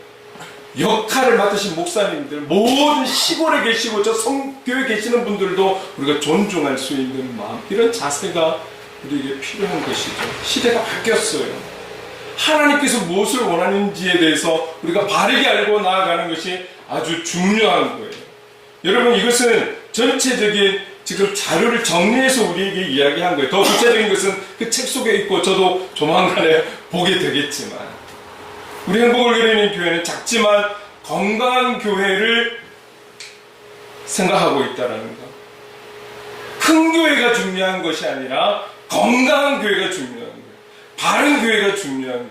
역할을 맡으신 목사님들, 모든 시골에 계시고 저 성교회 계시는 분들도 우리가 존중할 수 있는 마음, 이런 자세가 우리에게 필요한 것이죠. 시대가 바뀌었어요. 하나님께서 무엇을 원하는지에 대해서 우리가 바르게 알고 나아가는 것이 아주 중요한 거예요. 여러분, 이것은 전체적인 지금 자료를 정리해서 우리에게 이야기한 거예요. 더 구체적인 것은 그 책 속에 있고 저도 조만간에 보게 되겠지만, 우리 행복을 그리는 교회는 작지만 건강한 교회를 생각하고 있다는 것. 큰 교회가 중요한 것이 아니라 건강한 교회가 중요한 거예요. 바른 교회가 중요한 거예요.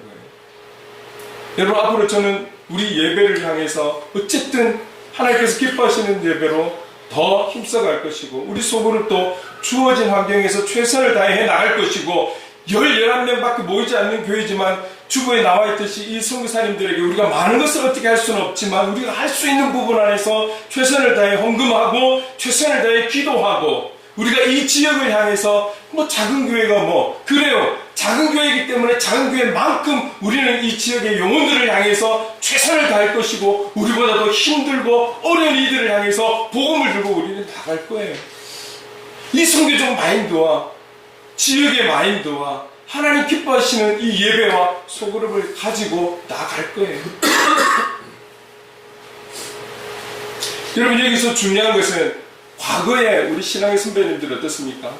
여러분, 앞으로 저는 우리 예배를 향해서 어쨌든 하나님께서 기뻐하시는 예배로 더 힘써갈 것이고, 우리 속으로 또 주어진 환경에서 최선을 다해 나갈 것이고, 11명밖에 모이지 않는 교회지만 주보에 나와 있듯이 이 선교사님들에게 우리가 많은 것을 어떻게 할 수는 없지만 우리가 할 수 있는 부분 안에서 최선을 다해 헌금하고 최선을 다해 기도하고, 우리가 이 지역을 향해서 뭐 작은 교회가 뭐 그래요. 작은 교회이기 때문에 작은 교회만큼 우리는 이 지역의 영혼들을 향해서 최선을 다할 것이고, 우리보다 더 힘들고 어려운 이들을 향해서 복음을 들고 우리는 나갈 거예요. 이 선교적 마인드와 지역의 마인드와 하나님 기뻐하시는 이 예배와 소그룹을 가지고 나갈 거예요. 여러분, 여기서 중요한 것은 과거에 우리 신앙의 선배님들 어떻습니까?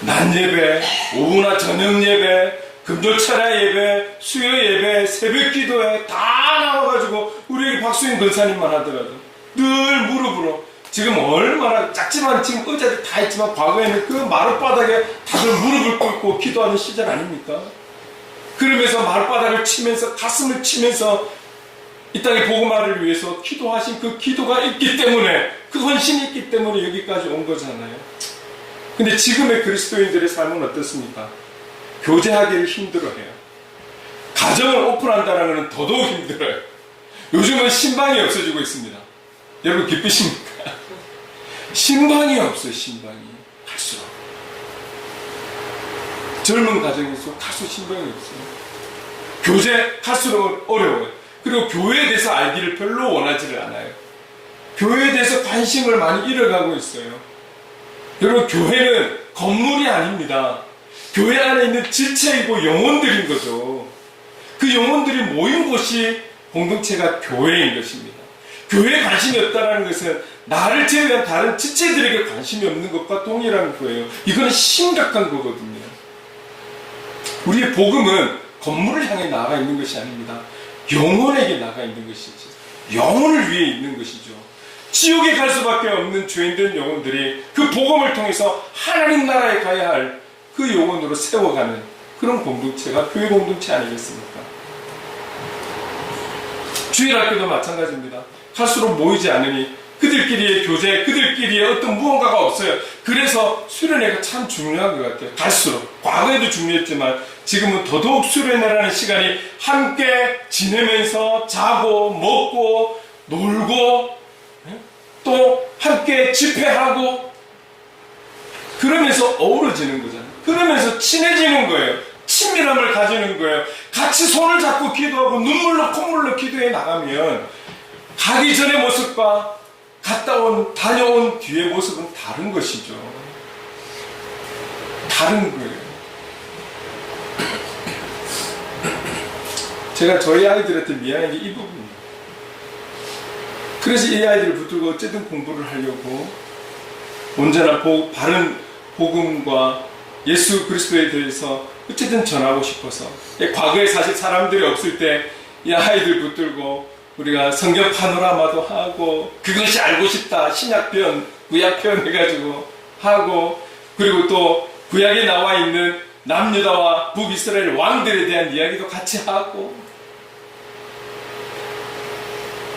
낮 예배, 오후나 저녁 예배, 금요 철야 예배, 수요 예배, 새벽 기도회 다 나와가지고 우리에게 박수인 권사님만 하더라도 늘 무릎으로, 지금 얼마나 작지만 지금 의자들 다 있지만 과거에는 그 마룻바닥에 다들 무릎을 꿇고 기도하는 시절 아닙니까? 그러면서 마룻바닥을 치면서 가슴을 치면서 이 땅의 복음화를 위해서 기도하신 그 기도가 있기 때문에, 그 헌신이 있기 때문에 여기까지 온 거잖아요. 근데 지금의 그리스도인들의 삶은 어떻습니까? 교제하기를 힘들어해요. 가정을 오픈한다는 것은 더더욱 힘들어요. 요즘은 신방이 없어지고 있습니다. 여러분, 기쁘십니까? 신방이 없어요. 신방이 갈수록 젊은 가정에서 갈수록 신방이 없어요. 교제 갈수록 어려워요. 그리고 교회에 대해서 알기를 별로 원하지를 않아요. 교회에 대해서 관심을 많이 잃어가고 있어요. 여러분, 교회는 건물이 아닙니다. 교회 안에 있는 지체이고 영혼들인 거죠. 그 영혼들이 모인 곳이 공동체가 교회인 것입니다. 교회에 관심이 없다는 것은 나를 제외한 다른 지체들에게 관심이 없는 것과 동일한 거예요. 이거는 심각한 거거든요. 우리의 복음은 건물을 향해 나아가 있는 것이 아닙니다. 영혼에게 나가 있는 것이지. 영혼을 위해 있는 것이죠. 지옥에 갈 수밖에 없는 죄인된 영혼들이 그 복음을 통해서 하나님 나라에 가야 할 그 영혼으로 세워가는 그런 공동체가 교회 공동체 아니겠습니까? 주일학교도 마찬가지입니다. 갈수록 모이지 않으니 그들끼리의 교제, 그들끼리의 어떤 무언가가 없어요. 그래서 수련회가 참 중요한 것 같아요. 갈수록. 과거에도 중요했지만 지금은 더더욱 수련회라는 시간이 함께 지내면서 자고 먹고 놀고 또 함께 집회하고 그러면서 어우러지는 거잖아요. 그러면서 친해지는 거예요. 친밀함을 가지는 거예요. 같이 손을 잡고 기도하고 눈물로 콧물로 기도해 나가면 가기 전의 모습과 다녀온 뒤의 모습은 다른 것이죠. 다른 거예요. 제가 저희 아이들한테 미안한 게 이 부분이에요. 그래서 이 아이들을 붙들고 어쨌든 공부를 하려고 언제나 바른 복음과 예수 그리스도에 대해서 어쨌든 전하고 싶어서 과거에 사실 사람들이 없을 때 이 아이들 붙들고 우리가 성경 파노라마도 하고 그것이 알고 싶다 신약편 구약편 해가지고 하고 그리고 또 구약에 나와 있는 남유다와 북이스라엘 왕들에 대한 이야기도 같이 하고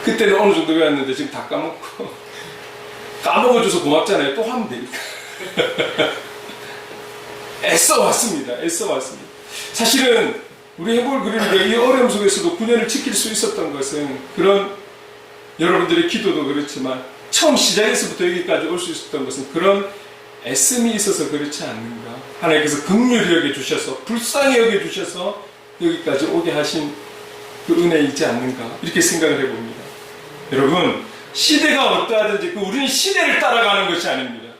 그때는 어느 정도 배웠는데 지금 다 까먹고 까먹어줘서 고맙잖아요. 또 하면 되니까 애써 왔습니다. 사실은 우리 행복을 그리는 게 이 어려움 속에서도 9년을 지킬 수 있었던 것은 그런 여러분들의 기도도 그렇지만 처음 시작에서부터 여기까지 올 수 있었던 것은 그런 애씀이 있어서 그렇지 않는가. 하나님께서 긍휼히 여겨주셔서 불쌍히 여겨주셔서 여기까지 오게 하신 그 은혜이지 않는가 이렇게 생각을 해봅니다. 여러분 시대가 어떠하든지 우리는 시대를 따라가는 것이 아닙니다.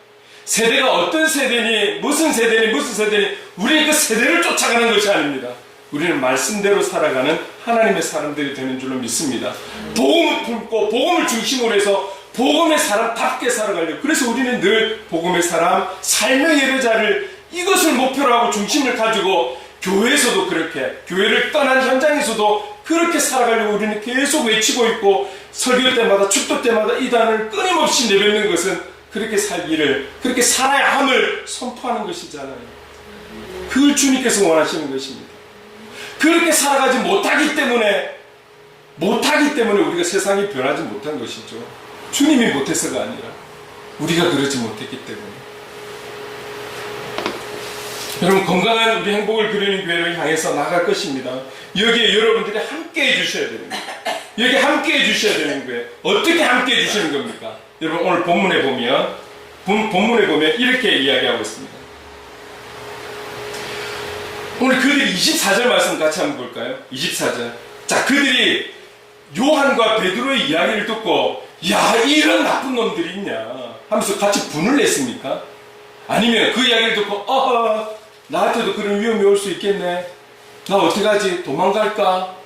세대가 어떤 세대니 무슨 세대니 우리는 그 세대를 쫓아가는 것이 아닙니다. 우리는 말씀대로 살아가는 하나님의 사람들이 되는 줄로 믿습니다. 복음을 품고 복음을 중심으로 해서 복음의 사람답게 살아가려고. 그래서 우리는 늘 복음의 사람, 삶의 예배자를 이것을 목표로 하고 중심을 가지고 교회에서도 그렇게 교회를 떠난 현장에서도 그렇게 살아가려고 우리는 계속 외치고 있고 설교 때마다 축도 때마다 이 단을 끊임없이 내뱉는 것은 그렇게 살기를 그렇게 살아야 함을 선포하는 것이잖아요. 그걸 주님께서 원하시는 것입니다. 그렇게 살아가지 못하기 때문에 우리가 세상이 변하지 못한 것이죠. 주님이 못해서가 아니라 우리가 그러지 못했기 때문에. 여러분 건강한 우리 행복을 그리는 교회를 향해서 나갈 것입니다. 여기에 여러분들이 함께 해주셔야 됩니다. 여기 함께 해주셔야 되는 거예요. 어떻게 함께 해주시는 겁니까? 여러분 오늘 본문에 보면 이렇게 이야기하고 있습니다. 오늘 그들이 24절 말씀 같이 한번 볼까요? 24절. 자, 그들이 요한과 베드로의 이야기를 듣고 야 이런 나쁜 놈들이 있냐 하면서 같이 분을 냈습니까? 아니면 그 이야기를 듣고 나한테도 그런 위험이 올 수 있겠네. 나 어떻게 하지? 도망갈까?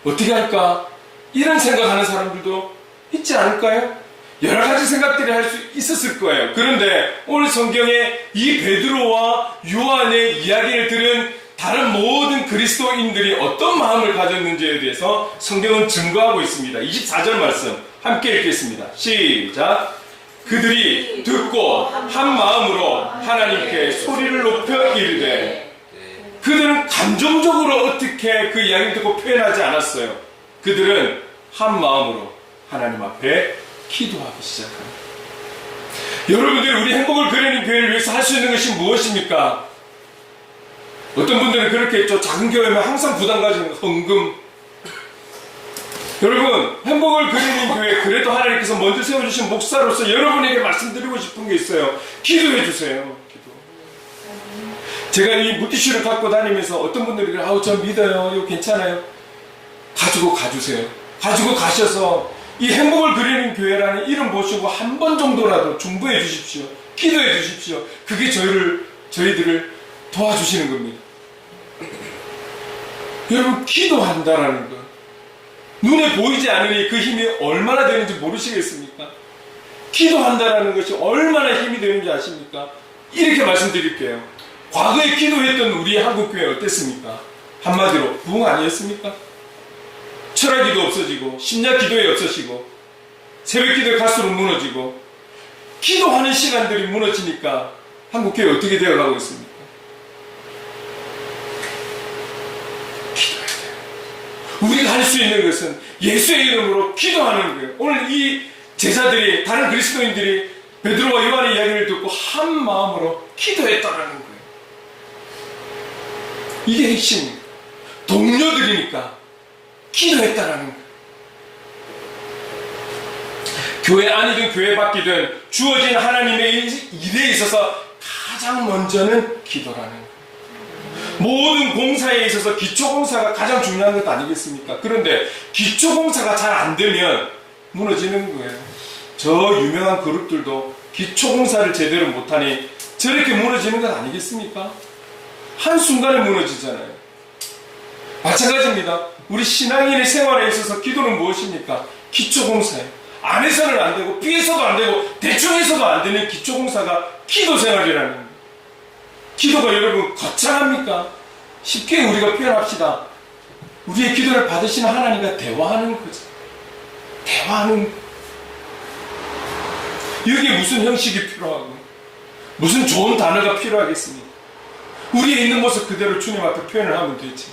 어떻게 할까? 이런 생각하는 사람들도 있지 않을까요? 여러 가지 생각들이 할 수 있었을 거예요. 그런데 오늘 성경에 이 베드로와 요한의 이야기를 들은 다른 모든 그리스도인들이 어떤 마음을 가졌는지에 대해서 성경은 증거하고 있습니다. 24절 말씀 함께 읽겠습니다. 시작. 그들이 듣고 한 마음으로 하나님께 소리를 높여 이르되. 그들은 감정적으로 어떻게 그 이야기를 듣고 표현하지 않았어요. 그들은 한 마음으로 하나님 앞에 기도하기 시작합니다. 여러분들 우리 행복을 그리는 교회를 위해서 할 수 있는 것이 무엇입니까? 어떤 분들은 그렇게 했죠. 작은 교회면 항상 부담 가지는 헌금. 여러분 행복을 그리는 교회 그래도 하나님께서 먼저 세워주신 목사로서 여러분에게 말씀드리고 싶은 게 있어요. 기도해 주세요. 기도. 제가 이 물티슈를 갖고 다니면서 어떤 분들이 저 믿어요. 이거 괜찮아요. 가지고 가주세요. 가지고 가셔서 이 행복을 그리는 교회라는 이름 보시고 한 번 정도라도 중보해 주십시오. 기도해 주십시오. 그게 저희들을 도와주시는 겁니다. 여러분 기도한다라는 것 눈에 보이지 않으니 그 힘이 얼마나 되는지 모르시겠습니까? 기도한다라는 것이 얼마나 힘이 되는지 아십니까? 이렇게 말씀드릴게요. 과거에 기도했던 우리 한국교회 어땠습니까? 한마디로 부흥 아니었습니까? 철학기도 없어지고 심야 기도에 없어지고 새벽 기도에 갈수록 무너지고 기도하는 시간들이 무너지니까 한국교회 어떻게 되어가고 있습니까? 할 수 있는 것은 예수의 이름으로 기도하는 거예요. 오늘 이 제자들이, 다른 그리스도인들이 베드로와 요한의 이야기를 듣고 한 마음으로 기도했다라는 거예요. 이게 핵심입니다. 동료들이니까 기도했다라는 거예요. 교회 안이든 교회 밖이든 주어진 하나님의 일에 있어서 가장 먼저는 기도라는 거예요. 모든 공사에 있어서 기초공사가 가장 중요한 것 아니겠습니까? 그런데 기초공사가 잘 안 되면 무너지는 거예요. 저 유명한 그룹들도 기초공사를 제대로 못하니 저렇게 무너지는 것 아니겠습니까? 한순간에 무너지잖아요. 마찬가지입니다. 우리 신앙인의 생활에 있어서 기도는 무엇입니까? 기초공사예요. 안에서는 안 되고 B에서도 안 되고 대충에서도 안 되는 기초공사가 기도 생활이라는 거예요. 기도가 여러분 거창합니까? 쉽게 우리가 표현합시다. 우리의 기도를 받으시는 하나님과 대화하는 거죠. 대화하는. 여기에 무슨 형식이 필요하고 무슨 좋은 단어가 필요하겠습니까? 우리의 있는 모습 그대로 주님 앞에 표현을 하면 되지.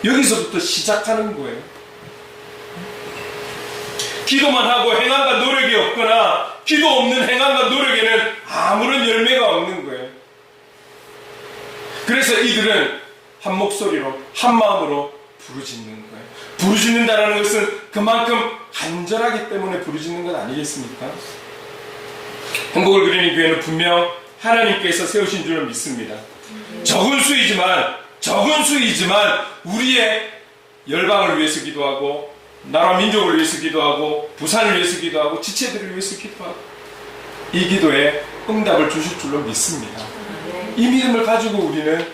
여기서부터 시작하는 거예요. 기도만 하고 행함과 노력이 없거나 기도 없는 행함과 노력에는 아무런 열매가 없는 거예요. 그래서 이들은 한 목소리로 한 마음으로 부르짖는 거예요. 부르짖는다는 것은 그만큼 간절하기 때문에 부르짖는 것 아니겠습니까? 행복을 그리는 교회는 분명 하나님께서 세우신 줄로 믿습니다. 적은 수이지만 우리의 열방을 위해서 기도하고 나라 민족을 위해서 기도하고 부산을 위해서 기도하고 지체들을 위해서 기도하고 이 기도에 응답을 주실 줄로 믿습니다. 이 믿음을 가지고 우리는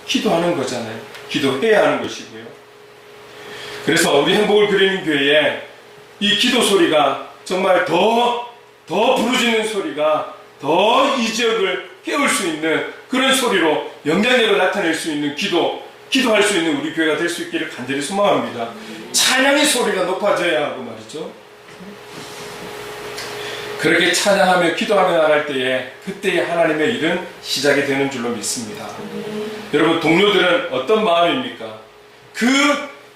기도하는 거잖아요. 기도해야 하는 것이고요. 그래서 우리 행복을 그리는 교회에 이 기도 소리가 정말 더 부르짖는 소리가 더 이 지역을 깨울 수 있는 그런 소리로 영향력을 나타낼 수 있는 기도할 수 있는 우리 교회가 될 수 있기를 간절히 소망합니다. 찬양의 소리가 높아져야 하고 말이죠. 그렇게 찬양하며 기도하며 나갈 때에 그때의 하나님의 일은 시작이 되는 줄로 믿습니다. 여러분 동료들은 어떤 마음입니까? 그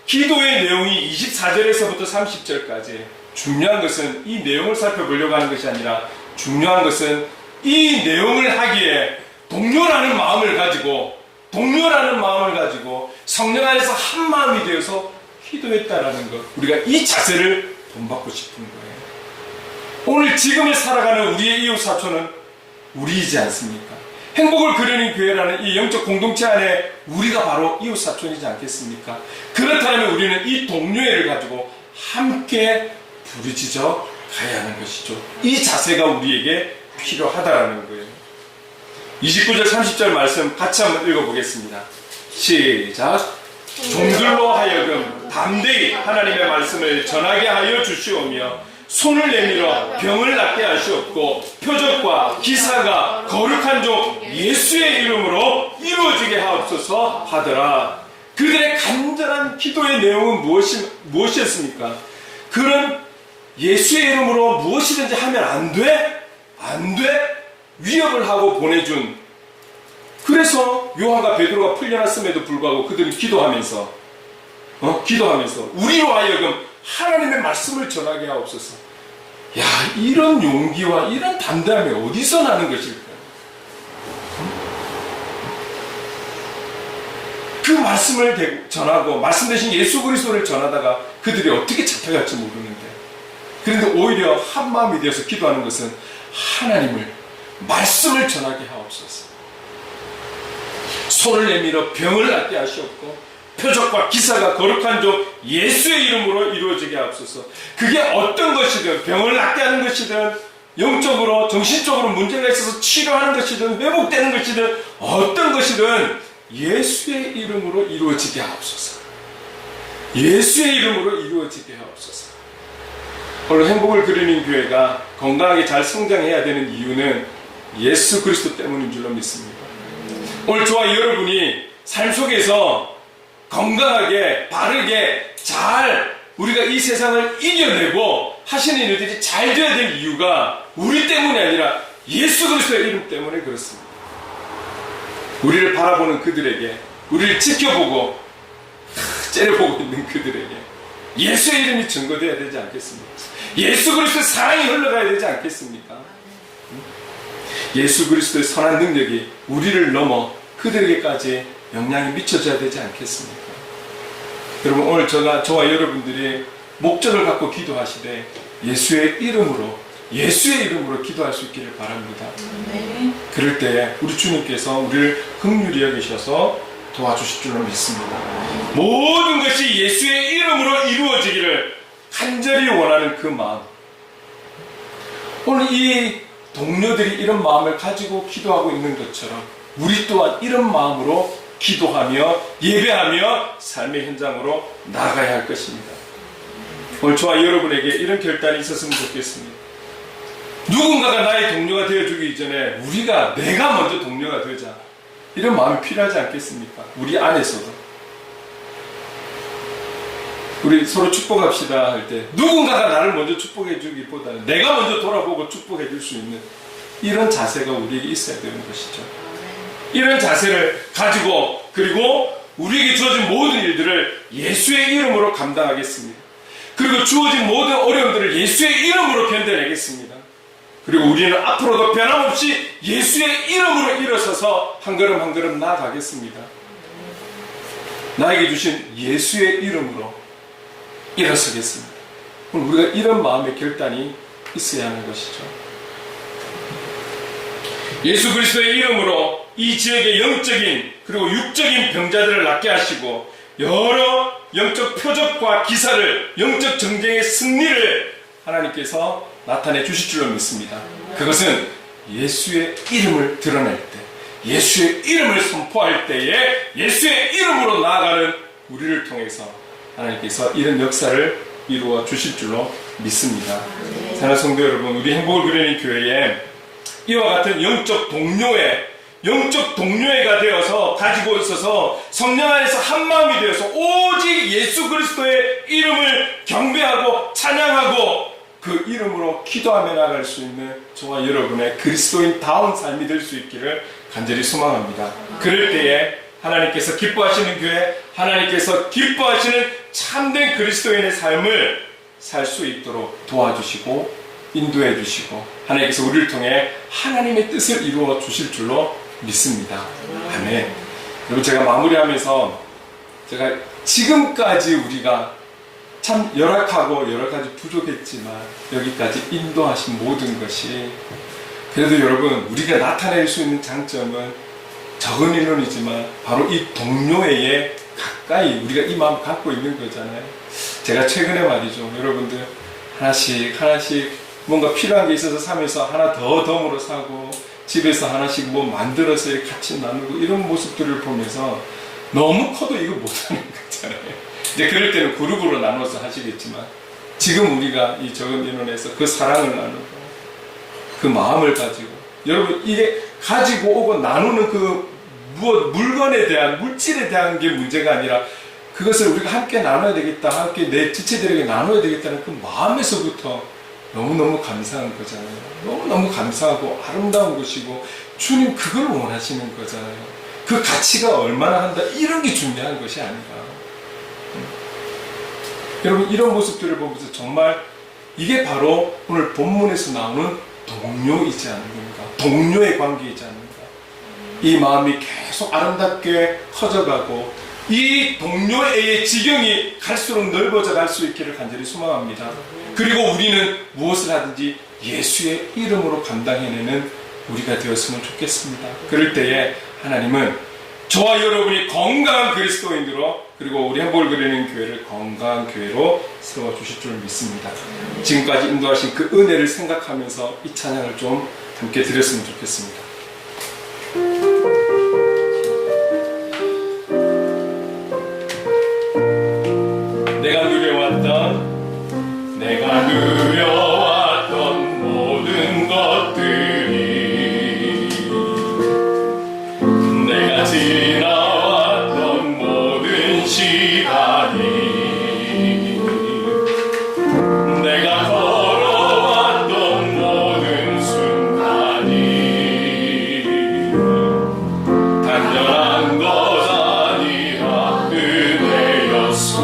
기도의 내용이 24절에서부터 30절까지 중요한 것은 이 내용을 살펴보려고 하는 것이 아니라 중요한 것은 이 내용을 하기에 동료라는 마음을 가지고 성령 안에서 한 마음이 되어서 기도했다라는 것, 우리가 이 자세를 본받고 싶은 거예요. 오늘 지금을 살아가는 우리의 이웃 사촌은 우리이지 않습니까? 행복을 그리는 교회라는 이 영적 공동체 안에 우리가 바로 이웃 사촌이지 않겠습니까? 그렇다면 우리는 이 동료애를 가지고 함께 부르짖어 가야 하는 것이죠. 이 자세가 우리에게 필요하다라는 거예요. 29절 30절 말씀 같이 한번 읽어보겠습니다. 시작. 종들로 하여금 담대히 하나님의 말씀을 전하게 하여 주시오며 손을 내밀어 병을 낫게 하시옵고 표적과 기사가 거룩한 종 예수의 이름으로 이루어지게 하옵소서 하더라. 그들의 간절한 기도의 내용은 무엇이었습니까? 그런 예수의 이름으로 무엇이든지 하면 안 돼? 위협을 하고 보내준. 그래서 요한과 베드로가 풀려났음에도 불구하고 그들은 기도하면서 우리로 하여금 하나님의 말씀을 전하게 하옵소서. 야, 이런 용기와 이런 담대함이 어디서 나는 것일까요? 그 말씀을 전하고 말씀 대신 예수 그리스도를 전하다가 그들이 어떻게 잡혀갈지 모르는데, 그런데 오히려 한 마음이 되어서 기도하는 것은 하나님을 말씀을 전하게 하옵소서. 손을 내밀어 병을 낫게 하시옵고 표적과 기사가 거룩한 종 예수의 이름으로 이루어지게 하옵소서. 그게 어떤 것이든, 병을 낫게 하는 것이든, 영적으로 정신적으로 문제가 있어서 치료하는 것이든, 회복되는 것이든, 어떤 것이든 예수의 이름으로 이루어지게 하옵소서. 예수의 이름으로 이루어지게 하옵소서. 오늘 행복을 그리는 교회가 건강하게 잘 성장해야 되는 이유는 예수 그리스도 때문인 줄로 믿습니다. 오늘 저와 여러분이 삶 속에서 건강하게, 바르게, 잘 우리가 이 세상을 이겨내고 하시는 일들이 잘 되어야 될 이유가 우리 때문이 아니라 예수 그리스도의 이름 때문에 그렇습니다. 우리를 바라보는 그들에게, 우리를 지켜보고 째려보고 있는 그들에게 예수의 이름이 증거되어야 되지 않겠습니까? 예수 그리스도의 사랑이 흘러가야 되지 않겠습니까? 예수 그리스도의 선한 능력이 우리를 넘어 그들에게까지 영향이 미쳐져야 되지 않겠습니까? 여러분, 오늘 저와 여러분들이 목적을 갖고 기도하시되 예수의 이름으로 기도할 수 있기를 바랍니다. 그럴 때 우리 주님께서 우리를 긍휼히 여기셔서 도와주실 줄로 믿습니다. 모든 것이 예수의 이름으로 이루어지기를 간절히 원하는 그 마음. 오늘 이 동료들이 이런 마음을 가지고 기도하고 있는 것처럼 우리 또한 이런 마음으로 기도하며 예배하며 삶의 현장으로 나아가야 할 것입니다. 오늘 저와 여러분에게 이런 결단이 있었으면 좋겠습니다. 누군가가 나의 동료가 되어주기 이전에 내가 먼저 동료가 되자. 이런 마음이 필요하지 않겠습니까? 우리 안에서도. 우리 서로 축복합시다 할 때 누군가가 나를 먼저 축복해 주기보다는 내가 먼저 돌아보고 축복해 줄 수 있는 이런 자세가 우리에게 있어야 되는 것이죠. 이런 자세를 가지고 그리고 우리에게 주어진 모든 일들을 예수의 이름으로 감당하겠습니다. 그리고 주어진 모든 어려움들을 예수의 이름으로 견뎌내겠습니다. 그리고 우리는 앞으로도 변함없이 예수의 이름으로 일어서서 한 걸음 한 걸음 나아가겠습니다. 나에게 주신 예수의 이름으로 일어서겠습니다. 우리가 이런 마음의 결단이 있어야 하는 것이죠. 예수 그리스도의 이름으로 이 지역의 영적인 그리고 육적인 병자들을 낫게 하시고 여러 영적 표적과 기사를 영적 정쟁의 승리를 하나님께서 나타내 주실 줄로 믿습니다. 그것은 예수의 이름을 드러낼 때 예수의 이름을 선포할 때에 예수의 이름으로 나아가는 우리를 통해서 하나님께서 이런 역사를 이루어 주실 줄로 믿습니다. 사랑하는 성도 여러분, 우리 행복을 그리는 교회에 이와 같은 영적 동료회가 되어서 가지고 있어서 성령 안에서 한 마음이 되어서 오직 예수 그리스도의 이름을 경배하고 찬양하고 그 이름으로 기도하며 나갈 수 있는 저와 여러분의 그리스도인다운 삶이 될 수 있기를 간절히 소망합니다. 그럴 때에 하나님께서 기뻐하시는 교회, 하나님께서 기뻐하시는 참된 그리스도인의 삶을 살 수 있도록 도와주시고 인도해 주시고 하나님께서 우리를 통해 하나님의 뜻을 이루어 주실 줄로 믿습니다. 아멘. 여러분, 제가 마무리하면서 제가 지금까지 우리가 참 열악하고 여러 가지 부족했지만 여기까지 인도하신 모든 것이 그래도 여러분 우리가 나타낼 수 있는 장점은 적은 인원이지만 바로 이 동료회에 가까이 우리가 이 마음 갖고 있는 거잖아요. 제가 최근에 말이죠, 여러분들 하나씩 뭔가 필요한 게 있어서 사면서 하나 더 덤으로 사고 집에서 하나씩 뭐 만들어서 이렇게 같이 나누고 이런 모습들을 보면서 너무 커도 이거 못하는 거잖아요. 이제 그럴 때는 그룹으로 나눠서 하시겠지만 지금 우리가 이 적은 인원에서 그 사랑을 나누고 그 마음을 가지고 여러분 이게 가지고 오고 나누는 그 물건에 대한 물질에 대한 게 문제가 아니라 그것을 우리가 함께 나눠야 되겠다, 함께 내 지체들에게 나눠야 되겠다는 그 마음에서부터 너무너무 감사한 거잖아요. 너무너무 감사하고 아름다운 것이고 주님 그걸 원하시는 거잖아요. 그 가치가 얼마나 한다 이런 게 중요한 것이 아니라 여러분 이런 모습들을 보면서 정말 이게 바로 오늘 본문에서 나오는 동료이지 않는가, 동료의 관계이지 않는가. 이 마음이 계속 아름답게 커져가고 이 동료의 지경이 갈수록 넓어져 갈 수 있기를 간절히 소망합니다. 그리고 우리는 무엇을 하든지 예수의 이름으로 감당해내는 우리가 되었으면 좋겠습니다. 그럴 때에 하나님은 저와 여러분이 건강한 그리스도인으로 그리고 우리 행복을 그리는 교회를 건강한 교회로 세워주실 줄 믿습니다. 지금까지 인도하신 그 은혜를 생각하면서 이 찬양을 좀 함께 드렸으면 좋겠습니다. 내가 누려왔던 모든 것들이 내가 지나왔던 모든 시간이 내가 걸어왔던 모든 순간이 단연한 것 아니라 은혜였소.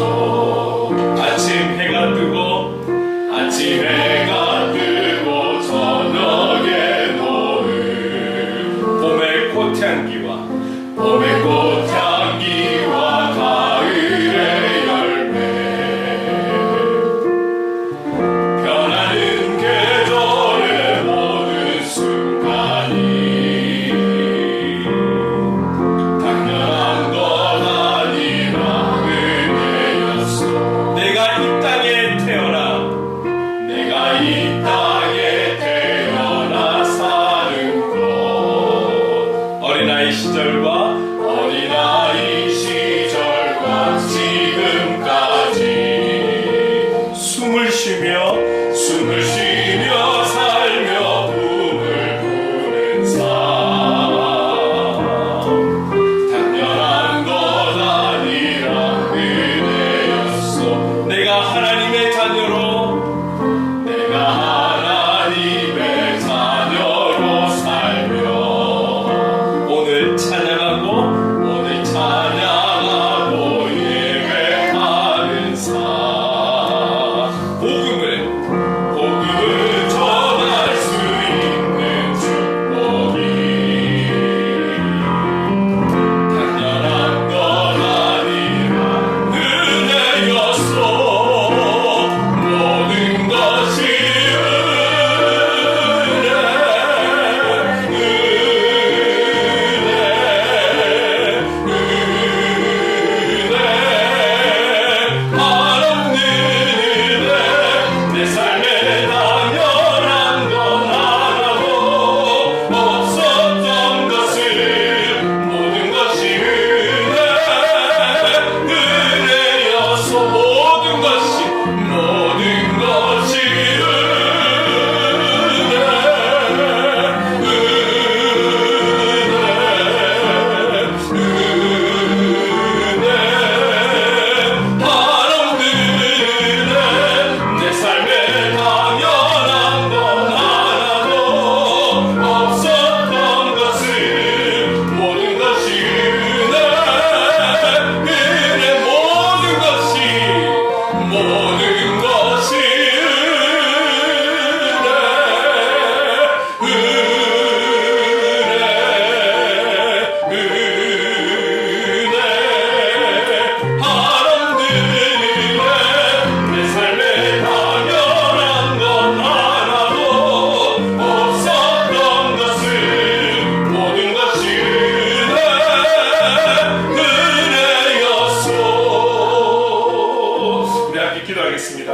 간절히 기도하겠습니다.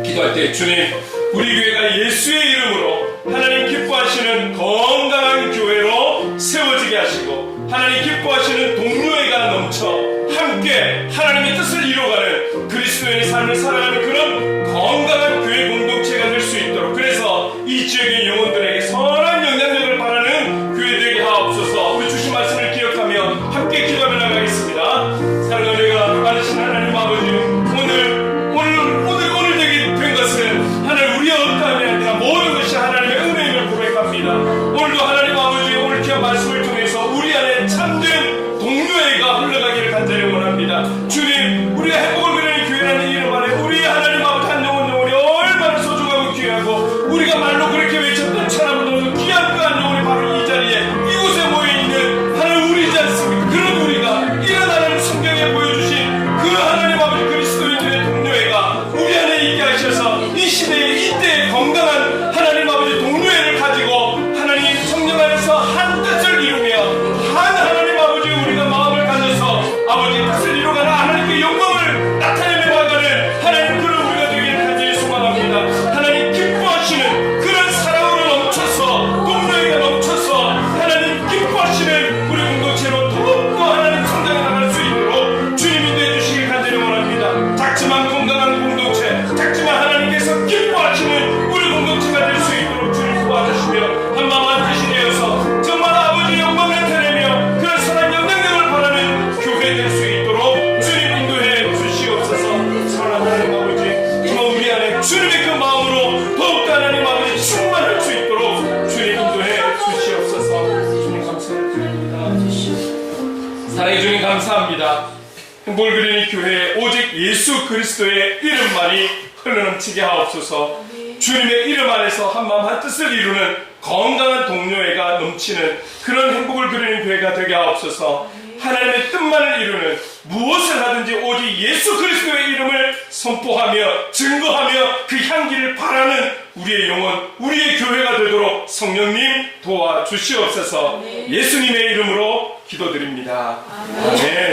기도할 때 주님, 우리 교회가 예수의 이름으로 하나님 기뻐하시는 건강한 교회로 세워지게 하시고 하나님 기뻐하시는 동료애가 넘쳐 함께 하나님의 뜻을 이루어가는 그리스도인의 삶을 살아가는 그런 건강한 교회 공동체가 될 수 있도록, 그래서 이 지역의 영혼들에게 선한 영향력을 바라는 교회 되게 하옵소서. 우리 주신 말씀을 기억하며 함께 기도하며 나가겠습니다. 사랑하는 은혜가 많으신 하나님 아버지, 오늘 되게 된 것은 하나님 우리의 어떠함이 아니라 모든 것이 하나님의 은혜임을 고백합니다. 오늘도 하나님 아버지, 오늘 귀한 말씀을 통해서 우리 안에 참된 동료애가 흘러가기를 간절히 원합니다. 주님, 우리가 행복을 그리는 교회라는 이름 안에 우리 하나님 아버지 한 영혼이 얼마나 소중하고 귀하고, 우리가 말로 그렇게 외쳤던 천하보다 귀한 그 한 영혼이 바로 이 자리에 이곳에 모여있는 하나님 우리지 않습니까? 그런 우리가 이런 하나님 성경에 보여주신 그 하나님 아버지 그리스도인들의 동료애가 우리 안에 있게 하셔서 이 시대에 이때의 건강한 하나님 아버지 동료애를 가지고 하나님 성령 안에서 한 뜻을 이루며 한 하나님 아버지 우리가 마음을 가져서 아버지 뜻을 이루어가는 하나님께 영광을 나타내며 나가는 하나님 그런 우리가 되기를 간절히 소망합니다. 하나님 기뻐하시는 그런 사랑으로 넘쳐서 동료애가 넘쳐서 하나님 기뻐하시는 우리 공동체로 더욱더 하나님 성장해 나갈 수 있도록 주님 인도해 주시길 간절히 원합니다. 작지만 건강한 공동체, 작지만 하나님께서 기뻐하시는 우리 공동체가 될 수 있도록 주님 도와주시며 한마음 한 뜻이 되어서 정말 아버지 영광을 나타내며 그런 선한 영향력을 바라는 교회 될 수 있도록 주님 인도해 주시옵소서. 사랑하는 하나님 아버지, 정말 우리 안에 주님의 그 마음으로 더욱더 하나님 아버지 충만할 수 있도록 주님 인도해 주시옵소서. 주님 감사드립니다. 사랑해 주님 감사합니다. 행복을 그리는 교회에 오직 예수 그리스도의 이름만이 흘러넘치게 하옵소서. 주님의 이름 안에서 한마음 한 뜻을 이루는 건강한 동료애가 넘치는 그런 행복을 그리는 교회가 되게 하옵소서. 하나님의 뜻만을 이루는 무엇을 하든지 오직 예수 그리스도의 이름을 선포하며 증거하며 그 향기를 바라는 우리의 영혼, 우리의 교회가 되도록 성령님 도와주시옵소서. 예수님의 이름으로 기도드립니다. 아멘.